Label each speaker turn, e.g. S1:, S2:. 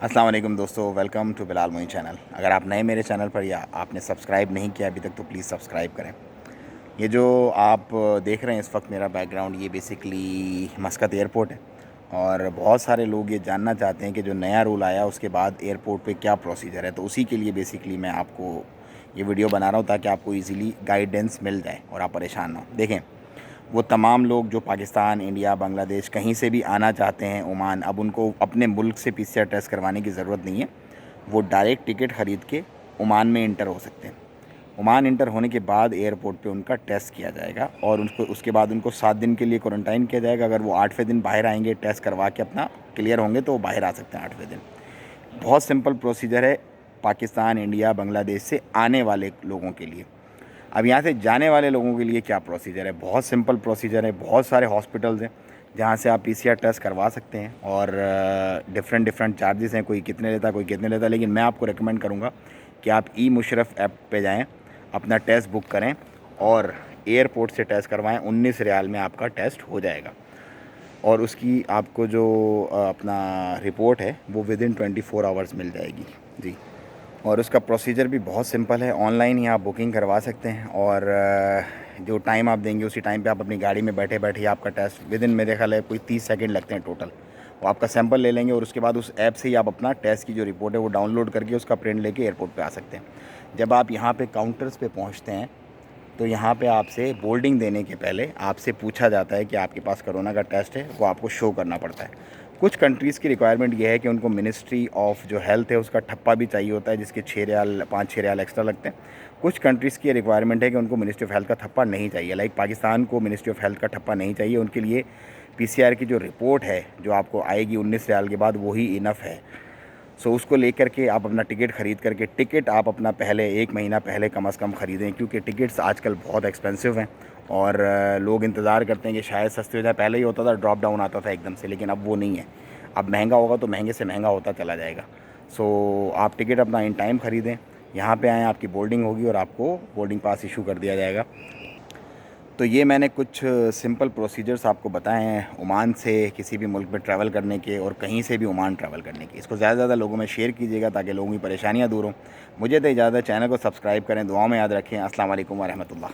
S1: अस्सलाम वालेकुम दोस्तों, welcome to Bilal Moin channel. अगर आप नए मेरे चैनल पर या आपने सब्सक्राइब नहीं किया अभी तक तो प्लीज़ सब्सक्राइब करें। ये जो आप देख रहे हैं इस वक्त मेरा बैकग्राउंड, ये बेसिकली मस्कत एयरपोर्ट है। और बहुत सारे लोग ये जानना चाहते हैं कि जो नया रूल आया उसके बाद एयरपोर्ट पे क्या प्रोसीजर है, तो उसी के लिए बेसिकली मैं आपको ये वीडियो बना रहा हूँ ताकि आपको ईज़िली गाइडेंस मिल जाए और आप परेशान ना हो। देखें, वो तमाम लोग जो पाकिस्तान, इंडिया, बांग्लादेश कहीं से भी आना चाहते हैं ओमान, अब उनको अपने मुल्क से पीसीआर टेस्ट करवाने की ज़रूरत नहीं है। वो डायरेक्ट टिकट ख़रीद के ओमान में इंटर हो सकते हैं। ओमान इंटर होने के बाद एयरपोर्ट पे उनका टेस्ट किया जाएगा और उनको उसके बाद उनको 7 दिन के लिए क्वारंटाइन किया जाएगा। अगर वो 8वें दिन बाहर आएंगे, टेस्ट करवा के अपना क्लियर होंगे, तो वो बाहर आ सकते हैं 8वें दिन। बहुत सिंपल प्रोसीजर है पाकिस्तान, इंडिया, बांग्लादेश से आने वाले लोगों के लिए। अब यहाँ से जाने वाले लोगों के लिए क्या प्रोसीजर है? बहुत सिंपल प्रोसीजर है। बहुत सारे हॉस्पिटल्स हैं जहाँ से आप पीसीआर टेस्ट करवा सकते हैं और डिफरेंट चार्जेस हैं, कोई कितने लेता कोई कितने लेता, लेकिन मैं आपको रेकमेंड करूँगा कि आप ई मुशर्रफ ऐप पे जाएं, अपना टेस्ट बुक करें और एयरपोर्ट से टेस्ट करवाएं। 19 रियाल में आपका टेस्ट हो जाएगा और उसकी आपको जो अपना रिपोर्ट है वो विदिन 24 आवर्स मिल जाएगी जी। और उसका प्रोसीजर भी बहुत सिंपल है। ऑनलाइन ही आप बुकिंग करवा सकते हैं और जो टाइम आप देंगे उसी टाइम पे आप अपनी गाड़ी में बैठे बैठे आपका टेस्ट विदिन, मेरे ख्याल है कोई 30 सेकंड लगते हैं टोटल। वो आपका सैंपल ले लेंगे और उसके बाद उस ऐप से ही आप अपना टेस्ट की जो रिपोर्ट है वो डाउनलोड करके उसका प्रिंट लेके एयरपोर्ट पे आ सकते हैं। जब आप यहाँ पे काउंटर्स पे पहुँचते हैं तो यहाँ पे आपसे बोर्डिंग देने के पहले आपसे पूछा जाता है कि आपके पास कोरोना का टेस्ट है, वो आपको शो करना पड़ता है। कुछ कंट्रीज़ की रिक्वायरमेंट ये है कि उनको मिनिस्ट्री ऑफ जो हेल्थ है उसका ठप्पा भी चाहिए होता है, जिसके 6 रियाल 5-6 रियाल एक्स्ट्रा लगते हैं। कुछ कंट्रीज़ की रिक्वायरमेंट है कि उनको मिनिस्ट्री ऑफ हेल्थ का ठप्पा नहीं चाहिए। लाइक पाकिस्तान को मिनिस्ट्री ऑफ हेल्थ का ठप्पा नहीं चाहिए, उनके लिए पीसीआर की जो रिपोर्ट है जो आपको आएगी 19 रियाल के बाद, वही इनफ है। सो उसको लेकर के आप अपना टिकट ख़रीद करके, टिकट आप अपना पहले 1 महीना पहले कम से कम ख़रीदें, क्योंकि टिकट्स आजकल बहुत एक्सपेंसिव हैं और लोग इंतज़ार करते हैं कि शायद सस्ते हो जाए। पहले ही होता था ड्रॉप डाउन आता था एकदम से, लेकिन अब वो नहीं है। अब महंगा होगा तो महंगे से महंगा होता चला जाएगा। सो आप टिकट अपना इन टाइम ख़रीदें, यहाँ पे आएँ, आपकी बोर्डिंग होगी और आपको बोर्डिंग पास इशू कर दिया जाएगा। तो ये मैंने कुछ सिंपल प्रोसीजर्स आपको बताए हैं ओमान से किसी भी मुल्क में ट्रैवल करने के और कहीं से भी ओमान ट्रैवल करने के। इसको ज़्यादा से ज़्यादा लोगों में शेयर कीजिएगा ताकि लोगों की परेशानियाँ दूर हों। मुझे तो इजाज़त, चैनल को सब्सक्राइब करें, दुआओं में याद रखें। अस्सलाम वालेकुम व रहमतुल्लाह।